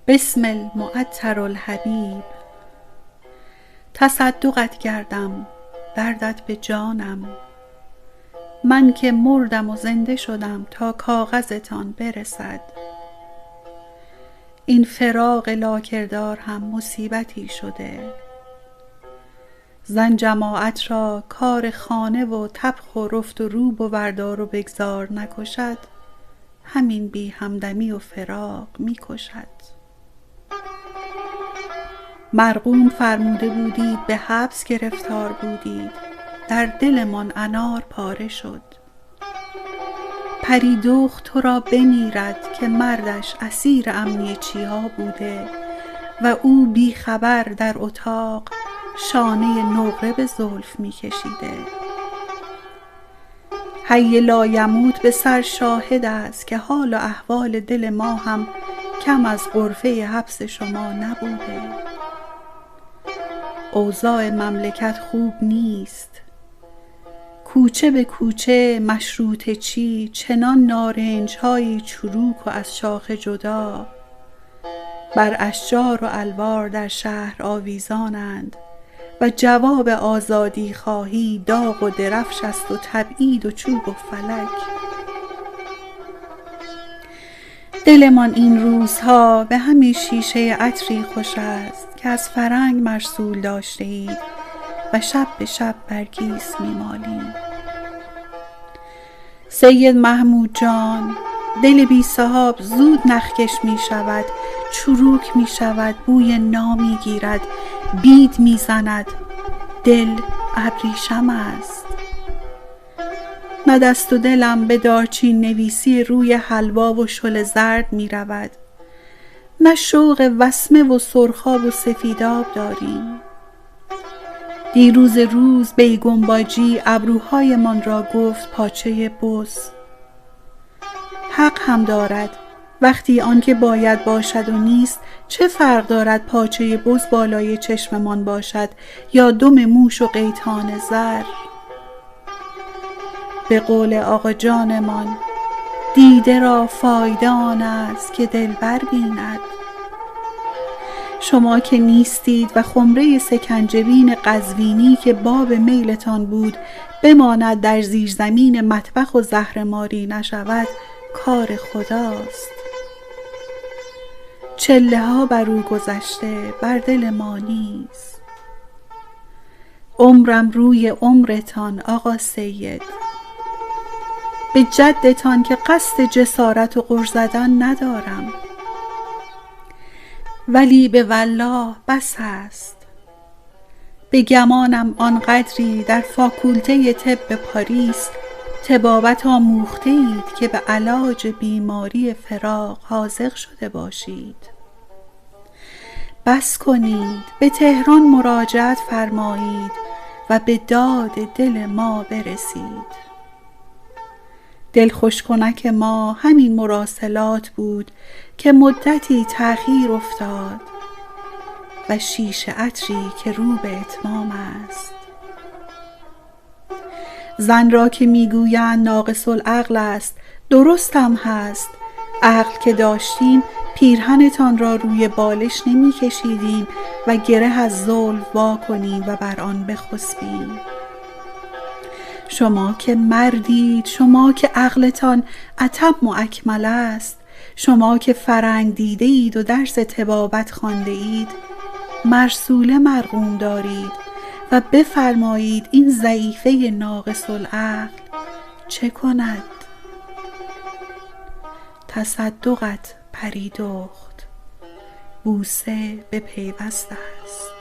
بسم المعطر الحبیب. تصدقت گردم دردت به جانم، من که مردم و زنده شدم تا کاغذتان برسد. این فراق لاکردار هم مصیبتی شده، زن جماعت را کار خانه و طبخ و رفت و روب و وردار و بگذار نکشد، همین بی همدمی و فراق می کشد. مرقوم فرموده بودید به حبس گرفتار بودید، در دلمان انار پاره شد. پری دخت تو را بمیرد که مردش اسیر امنیچی ها بوده و او بی خبر در اتاق شانه نقره به زلف می کشیده. حی لایموت به سر شاهد است که حال و احوال دل ما هم کم از غرفه حبس شما نبوده. اوضاع مملکت خوب نیست، کوچه به کوچه مشروطه چی چنان نارنج های چروک و از شاخه جدا بر اشجار و الوار در شهر آویزانند و جواب آزادی خواهی داغ و درفش است و تبعید و چوب و فلک. دلمان این روزها به همین شیشه عطری خوش است که از فرنگ مرسول داشته اید و شب به شب برگیس می‌مالیم. سید محمود جان، دل بی صحاب زود نخکش می شود، چروک می شود، بوی نامی گیرد، بید می زند، دل ابریشم است. نه دست و دلم به دارچین نویسی روی حلوا و شل زرد می رود، نه شوق وسمه و سرخاب و سفیداب داریم. دیروز روز بیگم باجی ابروهایمان را گفت پاچه بز. حق هم دارد، وقتی آنکه باید باشد و نیست، چه فرق دارد پاچه بز بالای چشممان باشد یا دم موش و قیتان زر. به قول آقا جانمان، دیده را فایده آن است که دلبر بیند. شما که نیستید و خمره سکنجبین قزوینی که باب میلتان بود بماند در زیرزمین مطبخ و زهرماری نشود، کار خداست. چله ها بر او گذشته، بر دل ما نیست. عمرم روی عمرتان آقا سید، به جدتان که قصد جسارت و غر زدن ندارم، ولی به والله بس است. به گمانم آنقدری در فاکولته طب پاریس طبابت آموخته اید که به علاج بیماری فراق حاذق شده باشید. بس کنید، به تهران مراجعت فرمایید و به داد دل ما برسید. دلخوش کنک ما همین مراسلات بود که مدتی تأخیر افتاد و شیشه عطری که رو به اتمام است. زن را که میگویند ناقص العقل است، درست هم هست. عقل که داشتیم پیرهنتان را روی بالش نمی کشیدیم و گره از زلف وا کنیم و بر آن بخسبیم. شما که مردید، شما که عقلتان اتم و اکمل است، شما که فرنگ دیده اید و درس طبابت خوانده اید، مرسوله مرقوم دارید و بفرمایید این ضعیفه ناقص العقل چه کند؟ تصدقت پری دخت، بوسه به پیوست است.